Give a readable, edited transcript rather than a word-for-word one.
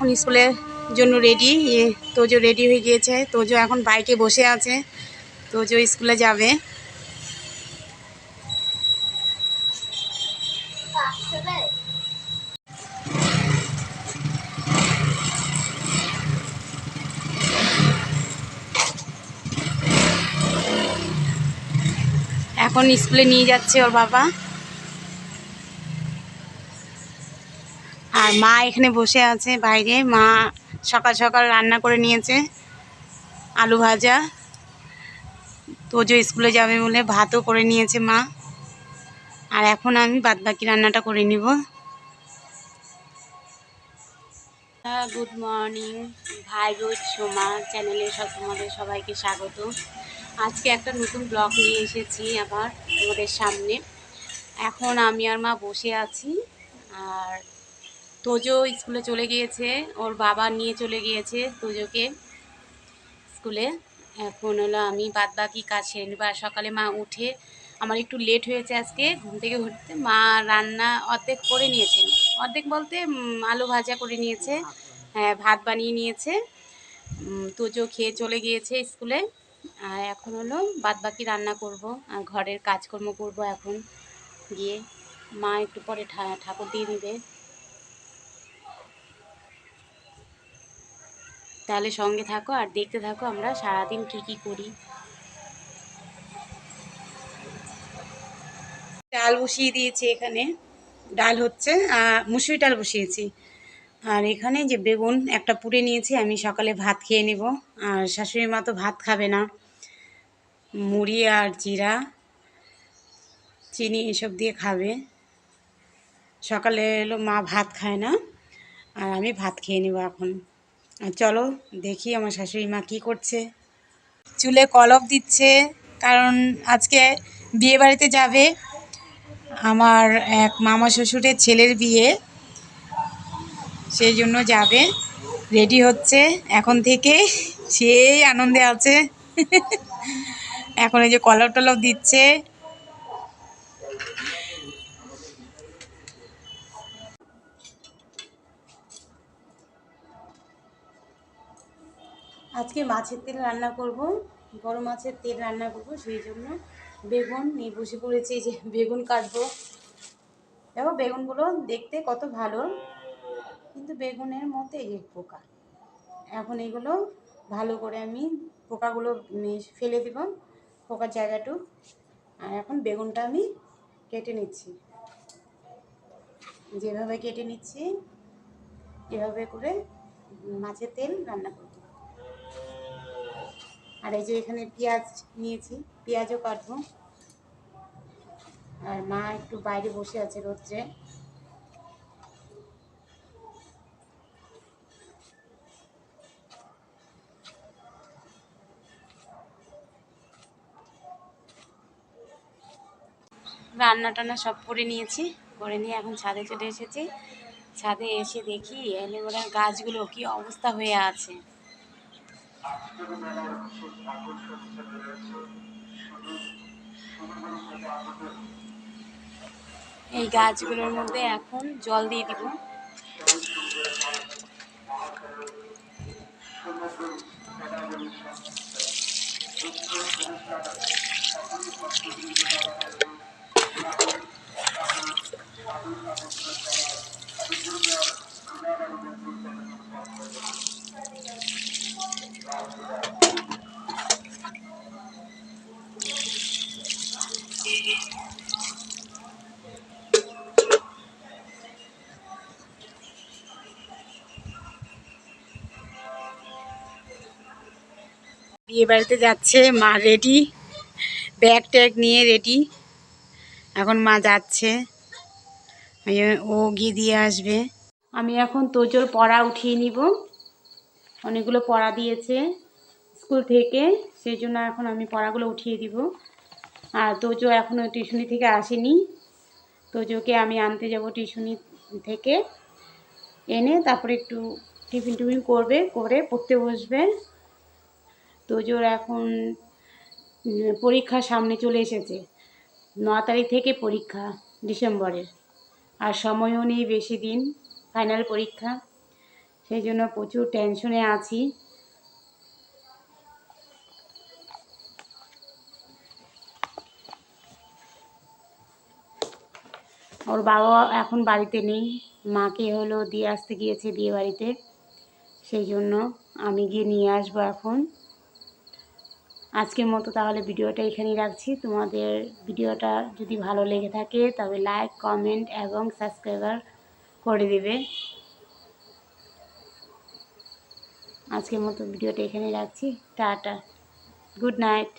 এখন স্কুলের জন্য রেডি। তোজো রেডি হয়ে গিয়েছে। তোজো এখন বাইকে বসে আছে। তোজো স্কুলে যাবে। এখন স্কুলে নিয়ে যাচ্ছে ওর বাবা। আর মা এখানে বসে আছে বাইরে। মা সকাল সকাল রান্না করে নিয়েছে আলু ভাজা। তোজো স্কুলে যাবে বলে ভাতও করে নিয়েছে মা। আর এখন আমি বাদবাকি রান্নাটা করে নিব। গুড মর্নিং ভাই রোজ সোমা চ্যানেলে তোমাদের সবাইকে স্বাগত। আজকে একটা নতুন ব্লগ নিয়ে এসেছি আবার তোমাদের সামনে। এখন আমি আর মা বসে আছি। আর তোজো স্কুলে চলে গিয়েছে, ওর বাবা নিয়ে চলে গিয়েছে তোজোকে স্কুলে। এখন হলো আমি বাদবাকি কাজ সেরে নেব। আর সকালে মা উঠে, আমার একটু লেট হয়েছে আজকে ঘুম থেকে উঠতে। মা রান্না অর্ধেক করে নিয়েছে, অর্ধেক বলতে আলু ভাজা করে নিয়েছে, হ্যাঁ ভাত বানিয়ে নিয়েছে। তোজো খেয়ে চলে গিয়েছে স্কুলে। আর এখন হলো বাদবাকি রান্না করব আর ঘরের কাজকর্ম করব এখন গিয়ে। মা একটু পরে ঠাকুর দিয়ে দিবে। তাহলে সঙ্গে থাকো আর দেখতে থাকো আমরা সারাদিন কি করি। ডাল বসিয়ে দিয়েছি এখানে, ডাল হচ্ছে, মুসুরি ডাল বসিয়েছি। আর এখানে যে বেগুন একটা পুড়ে নিয়েছি, আমি সকালে ভাত খেয়ে নেব। আর শাশুড়ি মা তো ভাত খাবে না, মুড়ি আর জিরা চিনি এসব দিয়ে খাবে। সকালে এলো মা ভাত খায় না, আর আমি ভাত খেয়ে নেব এখন। আর চলো দেখি আমার শাশুড়ি মা কী করছে। চুলে কলপ দিচ্ছে, কারণ আজকে বিয়ে বাড়িতে যাবে। আমার এক মামা শ্বশুরের ছেলের বিয়ে, সেই জন্য যাবে। রেডি হচ্ছে এখন থেকে, সেই আনন্দে আছে। এখন এই যে কলপ টলপ দিচ্ছে। আজকে মাছের তেল রান্না করব, বড় মাছের তেল রান্না করব, সেই জন্য বেগুন নিয়ে বসে পড়েছি। যে বেগুন কাটবো। দেখো বেগুনগুলো দেখতে কত ভালো, কিন্তু বেগুনের মধ্যে এই পোকা। এখন এগুলো ভালো করে আমি পোকাগুলো ফেলে দেব, পোকার জায়গাটু। আর এখন বেগুনটা আমি কেটে নিচ্ছি, যেভাবে কেটে নিচ্ছি এভাবে করে মাছের তেল রান্না করব। আর এই যে এখানে পেঁয়াজ নিয়েছি, পেঁয়াজও কাটবো। আর মা একটু বাইরে বসে আছে রোদ্রে। রান্না টান্না সব করে নিয়েছি, করে নিয়ে এখন ছাদে চলে এসেছি। ছাদে এসে দেখি অ্যালোভেরার গাছগুলো কি অবস্থা হয়ে আছে। এই গাছগুলোর মধ্যে এখন জল দিয়ে দিব। বিয়ে বাড়িতে যাচ্ছে মা, রেডি, ব্যাগ ট্যাগ নিয়ে রেডি। এখন মা যাচ্ছে, ও গিয়ে দিয়ে আসবে। আমি এখন তোজোর পড়া উঠিয়ে নিব। অনেকগুলো পড়া দিয়েছে স্কুল থেকে, সেই জন্য এখন আমি পড়াগুলো উঠিয়ে দিব। আর তোজো এখনও টিউশনি থেকে আসেনি। তোজোকে আমি আনতে যাব টিউশনি থেকে, এনে তারপরে একটু টিফিন টিফিন করবে, করে পড়তে বসবে। তোজোর এখন পরীক্ষা সামনে চলে এসেছে, 9 তারিখ থেকে পরীক্ষা ডিসেম্বরের। আর সময়ও নেই বেশি দিন, ফাইনাল পরীক্ষা। সেই জন্য প্রচুর টেনশনে আছি। ওর বাবা এখন বাড়িতে নেই, মাকে হলো দিয়ে আসতে গিয়েছে বিয়ে বাড়িতে, সেই জন্য আমি গিয়ে নিয়ে আসবো এখন। আজকের মতো তাহলে ভিডিওটা এখানেই রাখছি। তোমাদের ভিডিওটা যদি ভালো লেগে থাকে তবে লাইক, কমেন্ট এবং সাবস্ক্রাইবার করে দেবে। আজকের মতো ভিডিওটা এখানেই রাখছি। Tata, good night.